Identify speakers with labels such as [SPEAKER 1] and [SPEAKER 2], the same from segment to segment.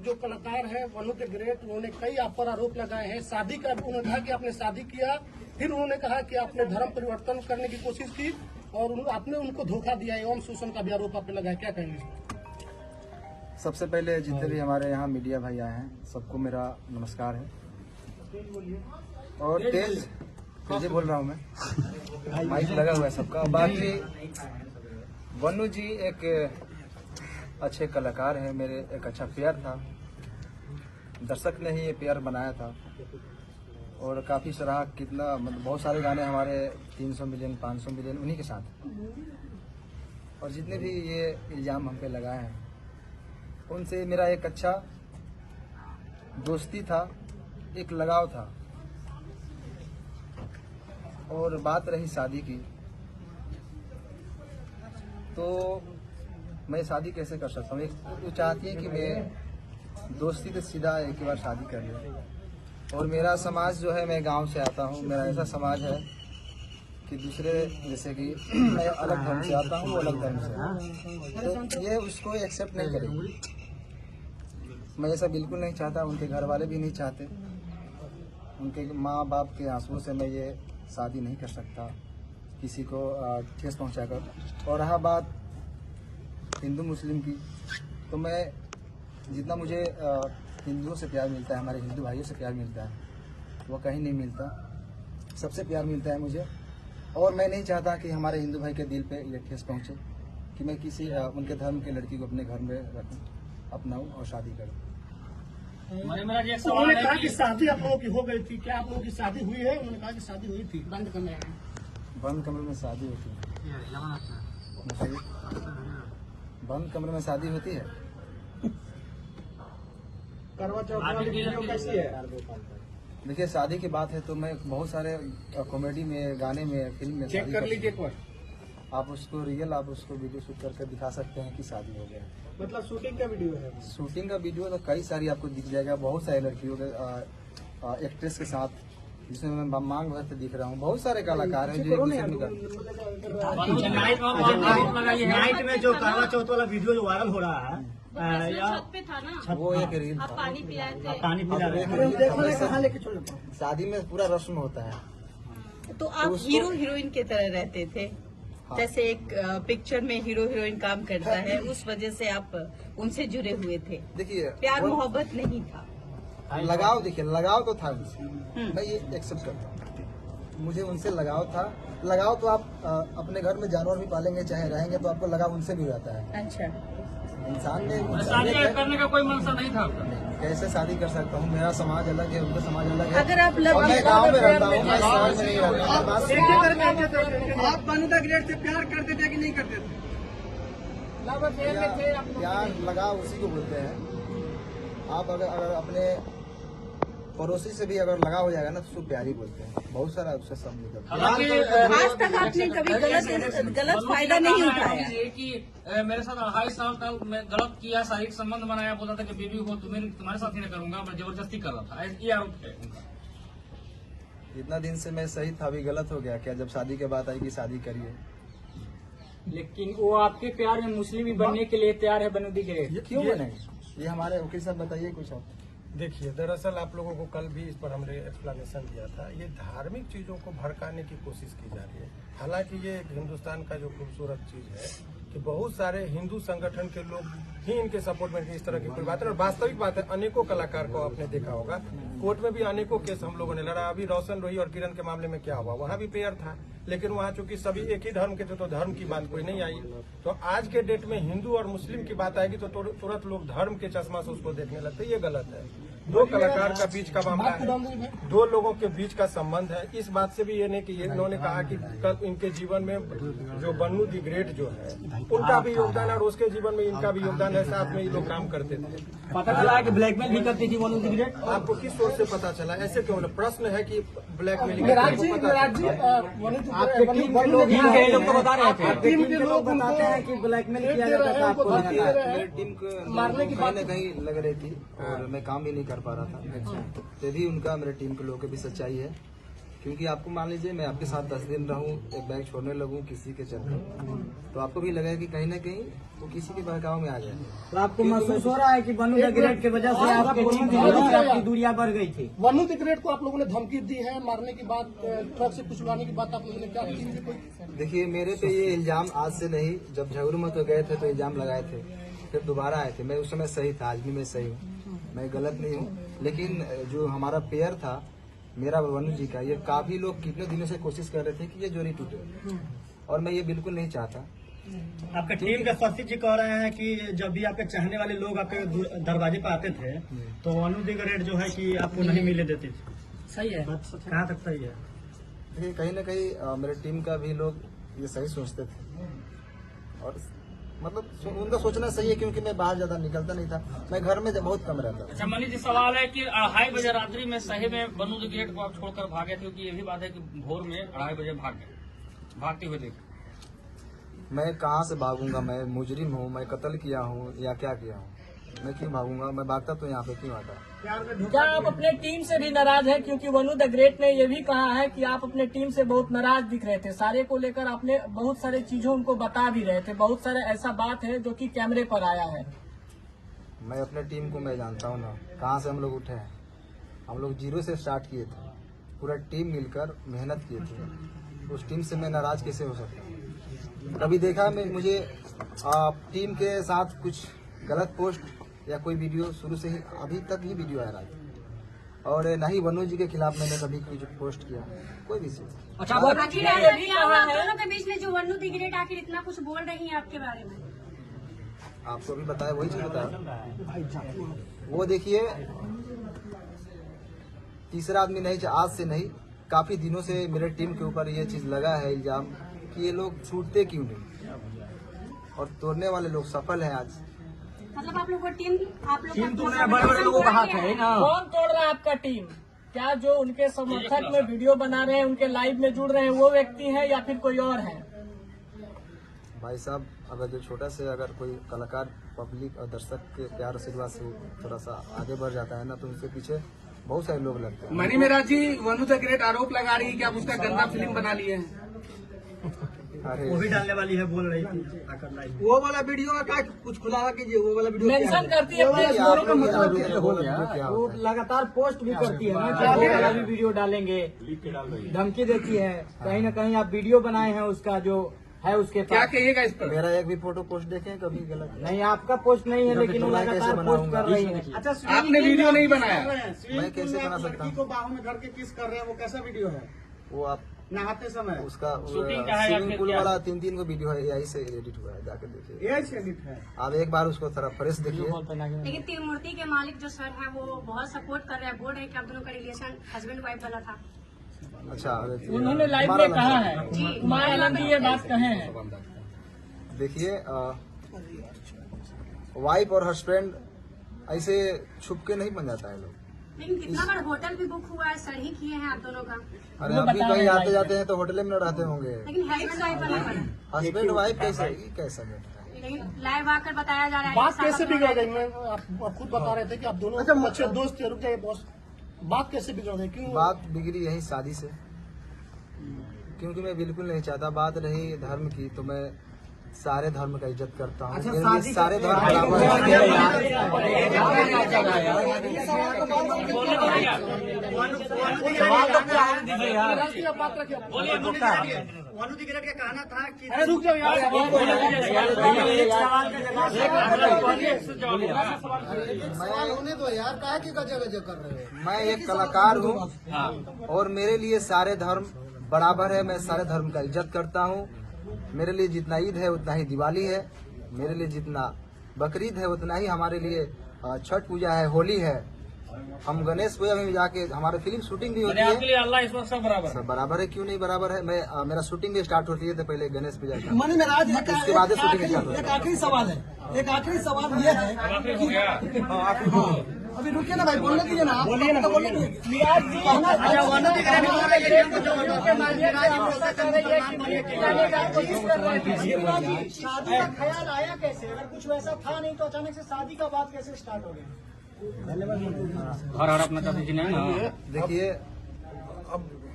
[SPEAKER 1] जो कलाकार है वनु द ग्रेट, उन्होंने कई आप पर आरोप लगाए हैं। शादी का उन्होंने कहा कि आपने शादी किया, फिर उन्होंने कहा कि आपने धर्म परिवर्तन करने की कोशिश की और आपने उनको धोखा दिया एवं शोषण का भी आरोप आपने लगाया, क्या कहेंगे?
[SPEAKER 2] सबसे पहले जितने भी हमारे यहाँ मीडिया भाई आए हैं सबको मेरा नमस्कार है। और तेज बोल रहा हूँ मैं, माइक लगा हुआ है सबका। बाकी वनु जी एक अच्छे कलाकार हैं, मेरे एक अच्छा प्यार था, दर्शक ने ही ये प्यार बनाया था और काफ़ी सराहा। कितना मतलब बहुत सारे गाने हमारे 300 मिलियन 500 मिलियन उन्हीं के साथ। और जितने भी ये इल्ज़ाम हम पे लगाए हैं उनसे मेरा एक अच्छा दोस्ती था, एक लगाव था। और बात रही शादी की, तो मैं शादी कैसे कर सकता हूँ? एक तो चाहती है कि मैं दोस्ती तो सीधा एक बार शादी कर लूँ। और मेरा समाज जो है, मैं गांव से आता हूँ, मेरा ऐसा समाज है कि दूसरे जैसे कि मैं अलग धर्म से आता हूँ, वो अलग धर्म से, तो ये उसको एक्सेप्ट नहीं करेगी। मैं ऐसा बिल्कुल नहीं चाहता, उनके घर वाले भी नहीं चाहते। उनके माँ बाप के आंसुओं से मैं ये शादी नहीं कर सकता किसी को ठेस पहुँचाकर। और रहा बात हिंदू मुस्लिम की, तो मैं जितना मुझे हिंदुओं से प्यार मिलता है, हमारे हिंदू भाइयों से प्यार मिलता है, वो कहीं नहीं मिलता। सबसे प्यार मिलता है मुझे। और मैं नहीं चाहता कि हमारे हिंदू भाई के दिल पे ये ठेस पहुँचे कि मैं किसी उनके धर्म के लड़की को अपने घर में रखूँ, अपनाऊँ और शादी करूँ।
[SPEAKER 1] उन्होंने कहा कि शादी आप लोगों की हो गई थी, क्या आप लोगों की शादी हुई है? उन्होंने कहा कि शादी हुई थी बंद कमरे में शादी होती है। बंद कमरे में शादी होती है। करवा चौथ वाली वीडियो कैसी है?
[SPEAKER 2] देखिए, शादी की बात है तो मैं बहुत सारे कॉमेडी में, गाने में, फिल्म में
[SPEAKER 1] चेक कर लीजिए एक बार।
[SPEAKER 2] आप उसको वीडियो शूट करके दिखा सकते हैं कि शादी हो गया।
[SPEAKER 1] मतलब शूटिंग का वीडियो है?
[SPEAKER 2] शूटिंग का वीडियो तो कई सारी आपको दिख जाएगा, बहुत सारी लड़कियों के एक्ट्रेस के साथ, जिसमें मैं मांग भर दिख रहा हूँ। बहुत सारे कलाकार हैं जो
[SPEAKER 1] नाइट में जो करवा चौथ वाला वीडियो जो वायरल हो रहा है,
[SPEAKER 3] छत पे था ना,
[SPEAKER 2] वो एक रील
[SPEAKER 3] आप पानी पिलाए थे,
[SPEAKER 1] पानी पिला रहे थे।
[SPEAKER 2] शादी में पूरा रस्म होता है।
[SPEAKER 3] तो आप हीरो हीरोइन की तरह रहते थे।
[SPEAKER 2] हाँ।
[SPEAKER 3] जैसे एक पिक्चर में हीरो हीरोइन काम करता है, उस वजह से आप उनसे जुड़े हुए थे।
[SPEAKER 2] देखिए,
[SPEAKER 3] प्यार मोहब्बत नहीं था,
[SPEAKER 2] लगाव। देखिए, लगाव तो था उनसे, मैं ये एक्सेप्ट करता हूँ। मुझे उनसे लगाव था। लगाव तो आप अपने घर में जानवर भी पालेंगे, चाहे रहेंगे, तो आपको लगाव उनसे भी रहता है।
[SPEAKER 3] अच्छा,
[SPEAKER 2] इंसान ने
[SPEAKER 1] शादी करने का कोई मनसा नहीं था?
[SPEAKER 2] कैसे शादी कर सकता हूँ? मेरा समाज अलग है, उनका समाज अलग है।
[SPEAKER 3] अगर आप
[SPEAKER 2] और मैं गाँव में रहता हूँ, मैं शहर में नहीं रहता।
[SPEAKER 1] आप वनु द ग्रेट से प्यार करते थे कि नहीं करते थे?
[SPEAKER 2] प्यार लगाव उसी को बोलते हैं। आप अगर अपने पड़ोसी से भी अगर लगा हो जाएगा ना, तो उसको प्यार ही बोलते हैं। बहुत सारा उससे सब निकलता है।
[SPEAKER 3] आज तक आपने कभी गलत फायदा नहीं उठाया?
[SPEAKER 4] कि मेरे साथ 28 साल तक मैं गलत किया, शारीरिक संबंध बनाया, बोला था कि बेबी हो तुम्हारे साथ ही नहीं करूंगा, मैं जबरदस्ती कर रहा था, ये आरोप है उनका।
[SPEAKER 2] इतना दिन से मैं सही था, अभी गलत हो गया क्या? जब शादी के बात आई कि शादी करिए।
[SPEAKER 5] लेकिन वो आपके प्यार में मुस्लिम ही बनने के लिए तैयार है वनु द ग्रेट।
[SPEAKER 2] क्यों बनेंगे? ये हमारे वकील साहब बताइए कुछ आप।
[SPEAKER 6] देखिए, दरअसल आप लोगों को कल भी इस पर हमने एक्सप्लेनेशन दिया था। ये धार्मिक चीजों को भड़काने की कोशिश की जा रही है। हालांकि ये एक हिंदुस्तान का जो खूबसूरत चीज है कि बहुत सारे हिंदू संगठन के लोग ही इनके सपोर्ट में इस तरह की कोई बात है। और वास्तविक बात है, अनेकों कलाकार को आपने देखा होगा, कोर्ट में भी अनेकों केस हम लोगों ने लड़ा। अभी रोशन रोही और किरण के मामले में क्या हुआ, वहाँ भी पेयर था, लेकिन वहाँ चूंकि सभी एक ही धर्म के थे तो धर्म की बात कोई नहीं आई। तो आज के डेट में हिंदू और मुस्लिम की बात आएगी तो तुरंत लोग धर्म के चश्मा से उसको देखने लगते। ये गलत है। दो कलाकार का बीच का मामला है, दो लोगों के बीच का संबंध है। इस बात से भी ये नहीं कि इन्होंने कहा कि कल इनके जीवन में जो वनु द ग्रेट जो है उनका भी योगदान और उसके जीवन में इनका भी योगदान है, साथ में ये लोग काम करते थे।
[SPEAKER 5] पता चला है कि ब्लैकमेल भी करती थी वनु द ग्रेट।
[SPEAKER 6] आपको किस सोच से पता चला? ऐसे क्यों? प्रश्न है कि ब्लैकमेलिंग
[SPEAKER 5] लोग तो बता रहे थे,
[SPEAKER 1] टीम के लोग
[SPEAKER 5] बताते हैं कि ब्लैकमेल किया जाता था आपको।
[SPEAKER 2] मेरी टीम को मारने की बात कहीं लग रही थी और मैं काम भी नहीं कर पा रहा था। तो भी उनका मेरे टीम के लोगों की भी सच्चाई है क्योंकि आपको मान लीजिए मैं आपके साथ 10 दिन रहूं, एक बैग छोड़ने लगूं किसी के चलते, तो आपको भी लगेगा कि कहीं ना कहीं वो किसी के बहकाव में आ जाए।
[SPEAKER 5] तो आपको महसूस हो रहा है कि बनू द ग्रेट की वजह से आपकी टीम की दूरियां बढ़ गई थी?
[SPEAKER 1] वनु द ग्रेट को आप लोगों ने धमकी दी है, मारने की बात, ट्रक से कुछ उड़ाने की बात आप लोगों ने क्या की? कोई
[SPEAKER 2] देखिए मेरे पे ये इल्जाम आज से नहीं, जब झगड़ू में तो गए थे तो इल्जाम लगाए थे, फिर दोबारा आए थे। मैं उस समय सही था, आज भी मैं सही हूँ, मैं गलत नहीं हूँ। लेकिन जो हमारा पेयर था मेरा वनु जी का, ये काफी लोग कितने दिनों से कोशिश कर रहे थे कि ये जोड़ी टूटे, और मैं ये बिल्कुल नहीं चाहता।
[SPEAKER 5] आपके टीम के शशि जी कह रहे हैं कि जब भी आपके चाहने वाले लोग आपके दरवाजे पर आते थे तो वनु द ग्रेट जो है कि आपको नहीं मिले देते थे।
[SPEAKER 3] सही है।
[SPEAKER 5] कहाँ तक सही है?
[SPEAKER 2] देखिए कहीं ना कहीं मेरे टीम का भी लोग ये सही सोचते थे, और मतलब उनका सोचना सही है, क्योंकि मैं बाहर ज्यादा निकलता नहीं था, मैं घर में बहुत कम रहता था।
[SPEAKER 4] अच्छा मनीष जी, सवाल है कि 2:30 बजे रात्रि में सही में बनू द ग्रेट को आप छोड़कर भागे थे, क्योंकि ये भी बात है कि भोर में 2:30 बजे भाग गए, भागते हुए देखे।
[SPEAKER 2] मैं कहाँ से भागूंगा? मैं मुजरिम हूँ, मैं कत्ल किया हूँ या क्या किया हूँ? मैं क्यों भागूंगा? मैं भागता तो यहाँ पे क्यों आता?
[SPEAKER 5] क्या आप अपने टीम से भी नाराज है? क्योंकि वनु द ग्रेट ने ये भी कहा है कि आप अपने टीम से बहुत नाराज दिख रहे थे, सारे को लेकर आपने बहुत सारे चीजों उनको बता भी रहे थे, बहुत सारे ऐसा बात है जो कि कैमरे पर आया है।
[SPEAKER 2] मैं अपने टीम को मैं जानता हूँ ना, कहाँ से हम लोग उठे हैं। हम लोग 0 से स्टार्ट किए थे, पूरा टीम मिलकर मेहनत किए थे। उस टीम से मैं नाराज कैसे हो सकता हूँ? कभी देखा मैं मुझे टीम के साथ कुछ गलत पोस्ट या कोई वीडियो? शुरू से ही अभी तक ही वीडियो आ रहा है, और न ही वनु जी के खिलाफ मैंने कभी कुछ पोस्ट किया, कोई भी चीज।
[SPEAKER 5] अच्छा,
[SPEAKER 7] आखिर आप दोनों के बीच में जो वनु द ग्रेट आखिर इतना कुछ बोल रही है आपके बारे में?
[SPEAKER 2] आपको भी बताया, वही चीज बताया। वो देखिए तीसरा आदमी नहीं, आज से नहीं, काफी दिनों से मेरे टीम के ऊपर ये चीज लगा है इल्जाम कि ये लोग छूटते क्यों नहीं, और तोड़ने वाले लोग सफल हैं आज।
[SPEAKER 7] मतलब आप लोग को टीम
[SPEAKER 5] बड़े बड़े लोगों का हाथ है ना? कौन तोड़ रहा है आपका टीम? क्या जो उनके समर्थक में वीडियो बना रहे हैं, उनके लाइव में जुड़ रहे हैं, वो व्यक्ति है या फिर कोई और है?
[SPEAKER 2] भाई साहब, अगर जो छोटा से अगर कोई कलाकार पब्लिक और दर्शक के प्यार आशीर्वाद से थोड़ा सा आगे बढ़ जाता है ना, तो उसके पीछे बहुत सारे लोग लगते हैं।
[SPEAKER 1] मनी मेरा जी, वनु द ग्रेट आरोप लगा रही है कि आप उसका गंदा फिल्म बना लिए हैं।
[SPEAKER 2] अरे
[SPEAKER 5] वो भी डालने वाली है, बोल रही थी आकर लाइव।
[SPEAKER 6] वो वाला वीडियो का कुछ खुलासा कीजिए, वो वाला वीडियो
[SPEAKER 5] मेंशन करती है अपने स्टोरी का मतलब
[SPEAKER 2] क्या हो गया?
[SPEAKER 5] वो लगातार पोस्ट भी करती है ना कि वो वाला भी वीडियो डालेंगे, धमकी देती है। कहीं ना कहीं आप वीडियो बनाए हैं उसका जो है उसके पास।
[SPEAKER 1] क्या कहिएगा इस पर?
[SPEAKER 2] मेरा एक भी फोटो पोस्ट देखें कभी गलत?
[SPEAKER 5] नहीं, आपका पोस्ट नहीं है, लेकिन वो लगातार पोस्ट कर रही है। अच्छा,
[SPEAKER 1] आपने वीडियो नहीं बनाया?
[SPEAKER 2] मैं कैसे बना सकता हूँ?
[SPEAKER 6] को बाहों में धर के किस कर रहे हैं, वो कैसा वीडियो है?
[SPEAKER 2] वो आप
[SPEAKER 6] नहाते समय
[SPEAKER 2] उसका
[SPEAKER 4] शूटिंग का है या
[SPEAKER 2] स्विमिंग
[SPEAKER 4] फिर
[SPEAKER 2] पूल
[SPEAKER 4] क्या?
[SPEAKER 2] वाला 3 को वीडियो है, यही से एडिट हुआ है, जाकर देखिए।
[SPEAKER 6] ये से एडिट है।
[SPEAKER 2] आप एक बार उसको थोड़ा फ्रेश देखिए।
[SPEAKER 7] लेकिन त्रिमूर्ति के मालिक जो सर है वो बहुत सपोर्ट कर रहे हैं, बोल रहे हैं कि आप दोनों का रिलेशन हस्बैंड वाइफ वाला था।
[SPEAKER 2] अच्छा,
[SPEAKER 5] उन्होंने लाइव में कहा है, कुमार आनंद जी ये बात कहे हैं।
[SPEAKER 2] देखिए वाइफ और हस्बैंड ऐसे छुप के नहीं बन जाता है लोग।
[SPEAKER 7] लेकिन कितना बार होटल भी बुक हुआ है, सर ही किए हैं आप दोनों का।
[SPEAKER 2] अरे अभी कहीं आते जाते हैं तो होटल में न रहते होंगे।
[SPEAKER 7] लेकिन हस्बैंड वाइफ वाला है।
[SPEAKER 2] हस्बैंड वाइफ कैसे कैसा बैठता है?
[SPEAKER 7] लेकिन लाइव आकर बताया जा रहा है
[SPEAKER 1] बात
[SPEAKER 7] कि
[SPEAKER 1] कैसे
[SPEAKER 7] साहब
[SPEAKER 1] बिगड़ गई? मैं आप खुद बता रहे थे कि आप दोनों अच्छे दोस्त थे। रुक जाइए बॉस, बात कैसे बिगड़ गई? क्यों
[SPEAKER 2] बात बिगड़ी यही शादी से, क्योंकि मैं बिल्कुल नहीं चाहता। बात रही धर्म की, तो मैं सारे धर्म का इज्जत करता हूँ। मेरे लिए सारे धर्म बराबर
[SPEAKER 1] बात रखिए?
[SPEAKER 5] वनु द ग्रेट का कहना था कि
[SPEAKER 1] अरे रुक जाओ यार,
[SPEAKER 2] होने दो यार, काहे की गजब गजब कर रहे हो? मैं एक कलाकार हूँ और मेरे लिए सारे धर्म बराबर है। मैं सारे धर्म का इज्जत करता हूँ। मेरे लिए जितना ईद है उतना ही दिवाली है, मेरे लिए जितना बकरीद है उतना ही हमारे लिए छठ पूजा है, होली है। हम गणेश पूजा में जाके हमारे फिल्म शूटिंग भी होती है।
[SPEAKER 4] आपके लिए अल्लाह ईश्वर सब बराबर है।
[SPEAKER 2] सब बराबर है, क्यों नहीं बराबर है? मैं मेरा शूटिंग भी स्टार्ट होती है तो पहले गणेश पूजा का,
[SPEAKER 6] मनी महाराज,
[SPEAKER 2] उसके बाद शूटिंग स्टार्ट होती
[SPEAKER 6] एक
[SPEAKER 2] है।
[SPEAKER 6] आखिरी सवाल है, एक आखिरी सवाल ये है
[SPEAKER 4] आखिर हो गया।
[SPEAKER 6] अभी रुकिए ना भाई, बोलने दीजिए ना।
[SPEAKER 1] बोलिए ना, बोलिए।
[SPEAKER 5] शादी का ख्याल आया कैसे? अगर कुछ वैसा था नहीं तो अचानक से शादी का बात कैसे स्टार्ट हो गया?
[SPEAKER 4] हर अपना चाहती जी नहीं ना।
[SPEAKER 2] देखिए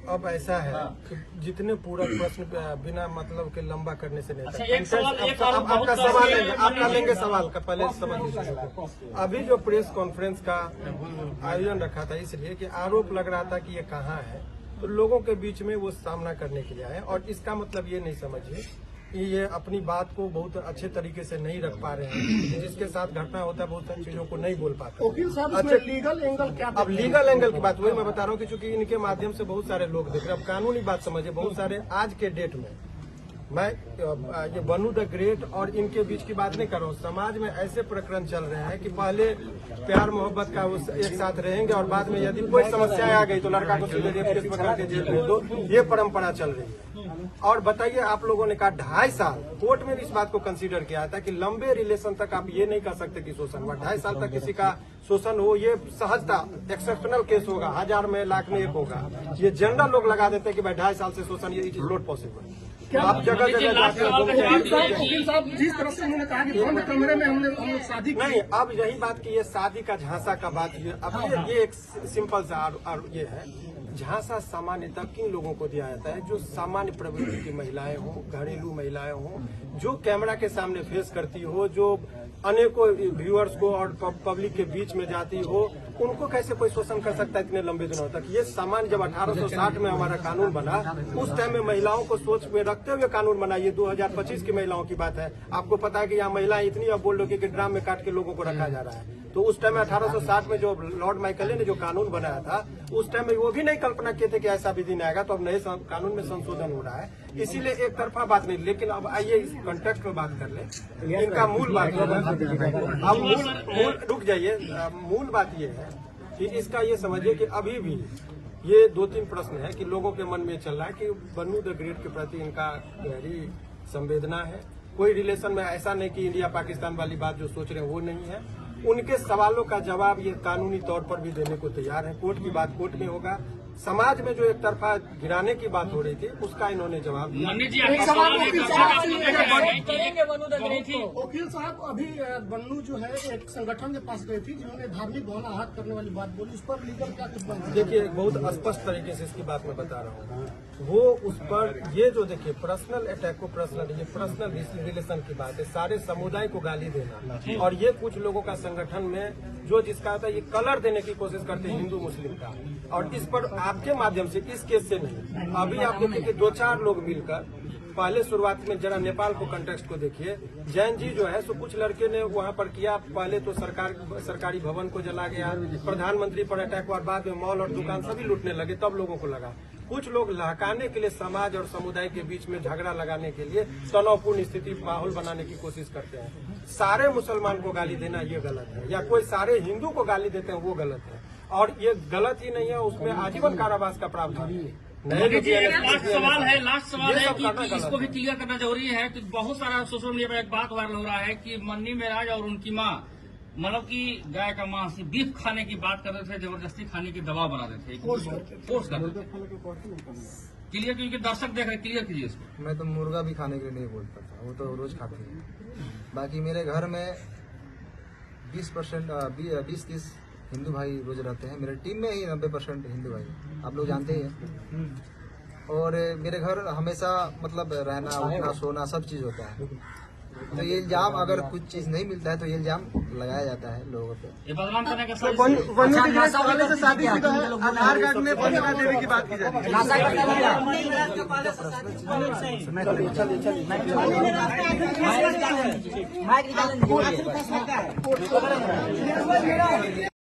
[SPEAKER 6] अब ऐसा है कि जितने पूरा प्रश्न बिना मतलब के लंबा करने से नहीं
[SPEAKER 4] अच्छा,
[SPEAKER 6] था।
[SPEAKER 4] एक सवाल, एक और
[SPEAKER 6] आपका
[SPEAKER 4] बहुत
[SPEAKER 6] सवाल
[SPEAKER 4] सारे
[SPEAKER 6] लेंगे, आपका लेंगे सवाल का पहले समझ लीजिए। अभी जो प्रेस कॉन्फ्रेंस का आयोजन रखा था इसलिए कि आरोप लग रहा था कि ये कहाँ है, तो लोगों के बीच में वो सामना करने के लिए आए। और इसका मतलब ये नहीं समझिए कि ये अपनी बात को बहुत अच्छे तरीके से नहीं रख पा रहे हैं। जिसके साथ घटना होता है बहुत सारी चीजों को नहीं बोल पाते।
[SPEAKER 1] वकील साहब
[SPEAKER 6] अच्छा,
[SPEAKER 1] इसमें लीगल एंगल क्या
[SPEAKER 6] अब लीगल एंगल की बात वही मैं बता रहा हूँ कि चूंकि इनके माध्यम से बहुत सारे लोग देख रहे हैं। अब कानूनी बात समझिए, बहुत सारे आज के डेट में मैं ये बनू द ग्रेट और इनके बीच की बात नहीं कर रहा हूँ। समाज में ऐसे प्रकरण चल रहे हैं कि पहले प्यार मोहब्बत का वो एक साथ रहेंगे और बाद में यदि कोई समस्या आ गई तो लड़का को सीधे रेप केस में करके जेल भेज दो। ये परंपरा चल रही है। और बताइए, आप लोगों ने कहा 2.5 साल कोर्ट में भी इस बात को कंसीडर किया था कि लंबे रिलेशन तक आप ये नहीं कर सकते कि शोषण हुआ। 2.5 साल तक किसी का शोषण हो, ये सहजता एक्सेप्शनल केस होगा, 1000 में लाख में 1 होगा। ये जनरल लोग लगा देते हैं कि भाई 2.5 साल से शोषण, ये इट इज नॉट पॉसिबल। आप जगह जगह जाके
[SPEAKER 1] वकील साहब जिस तरह से उन्होंने कहा कि बंद कमरे में हम लोग शादी की।
[SPEAKER 6] नहीं, अब यही बात की ये शादी का झांसा का बात अब ये एक सिंपल सा और ये है झांसा सामान्यतः किन लोगों को दिया जाता है? जो सामान्य प्रवृत्ति की महिलाएं हों, घरेलू महिलाएं हों, जो कैमरा के सामने फेस करती हो, जो अनेकों व्यूअर्स को और पब्लिक के बीच में जाती हो, उनको कैसे कोई शोषण कर सकता है इतने लंबे दिनों तक? ये सामान्य जब 1860 में हमारा कानून बना, उस टाइम में महिलाओं को सोच में रखते हुए कानून बना। ये 2025 की महिलाओं की बात है। आपको पता है कि यहाँ महिलाएं इतनी अब बोल रही कि ड्राम में काट के लोगों को रखा जा रहा है। तो उस टाइम में 1860 में जो लॉर्ड माइकले ने जो कानून बनाया था, उस टाइम में वो भी नहीं कल्पना किए थे कि ऐसा भी दिन आएगा। तो अब नए कानून में संशोधन हो रहा है, इसीलिए एक तरफा बात नहीं। लेकिन अब आइए इस कॉन्टेक्स्ट में बात कर ले। इनका मूल बात अब मूल रुक जाइए। मूल बात ये है कि इसका ये समझिए कि अभी भी ये 2-3 प्रश्न है कि लोगों के मन में चल रहा है कि बनू द ग्रेट के प्रति इनका गहरी संवेदना है। कोई रिलेशन में ऐसा नहीं कि इंडिया पाकिस्तान वाली बात जो सोच रहे हैं वो नहीं है। उनके सवालों का जवाब ये कानूनी तौर पर भी देने को तैयार है। कोर्ट की बात कोर्ट में होगा। समाज में जो एक तरफा गिराने की बात हो रही थी उसका इन्होंने जवाब दिया।
[SPEAKER 1] वकील साहब अभी बन्नू जो है एक संगठन के पास गई थी जिन्होंने धार्मिक भावना आहत करने वाली बात बोली, उस पर लीगल क्या टिप्पणी?
[SPEAKER 6] देखिए, बहुत स्पष्ट तरीके से इसकी बात मैं बता रहा हूँ। वो उस पर ये जो देखिए पर्सनल अटैक को पर्सनल रिलेशन की बात है। सारे समुदाय को गाली देना और ये कुछ लोगों का संगठन में जो जिसका होता है ये कलर देने की कोशिश करते हैं हिंदू मुस्लिम का। और इस पर आपके माध्यम से इस केस से नहीं, अभी आप देखिए कि 2-4 लोग मिलकर पहले शुरुआत में जरा नेपाल को कंटेक्स्ट को देखिए। जैन जी जो है सो कुछ लड़के ने वहां पर किया। पहले तो सरकारी भवन को जला गया, प्रधानमंत्री पर अटैक हुआ, बाद में मॉल और दुकान सभी लूटने लगे। तब लोगों को लगा कुछ लोग लहकाने के लिए समाज और समुदाय के बीच में झगड़ा लगाने के लिए तनावपूर्ण स्थिति माहौल बनाने की कोशिश करते हैं। सारे मुसलमान को गाली देना ये गलत है, या कोई सारे हिंदू को गाली देते हैं वो गलत है। और ये गलत ही नहीं है, उसमें आजीवन कारावास का प्रावधान है।
[SPEAKER 4] लास्ट सवाल है कि इसको भी क्लियर करना जरूरी है कि बहुत सारा सोशल मीडिया पर एक बात वायरल हो रहा है कि मन्नी मेराज और उनकी माँ मतलब कि गाय का मांस बीफ खाने की बात कर रहे थे, जबरदस्ती खाने की दबाव बना रहे थे, फोर्स कर रहे थे। क्लियर क्योंकि दर्शक देख रहे, क्लियर कीजिए इसको।
[SPEAKER 2] मैं तो मुर्गा भी खाने के लिए नहीं बोलता था, वो तो रोज खाती है। बाकी मेरे घर में 20-30 हिंदू भाई रोज रहते हैं। मेरे टीम में ही 90% हिंदू भाई, आप लोग जानते ही हैं। और मेरे घर हमेशा मतलब रहना उठना सोना सब चीज होता है। तो ये इल्जाम अगर कुछ चीज नहीं मिलता है तो ये इल्जाम लगाया जाता है लोगों पे।
[SPEAKER 4] ये बदनाम करने का
[SPEAKER 2] शादी आधार कार्ड में वंदना देवी की बात की जाती है।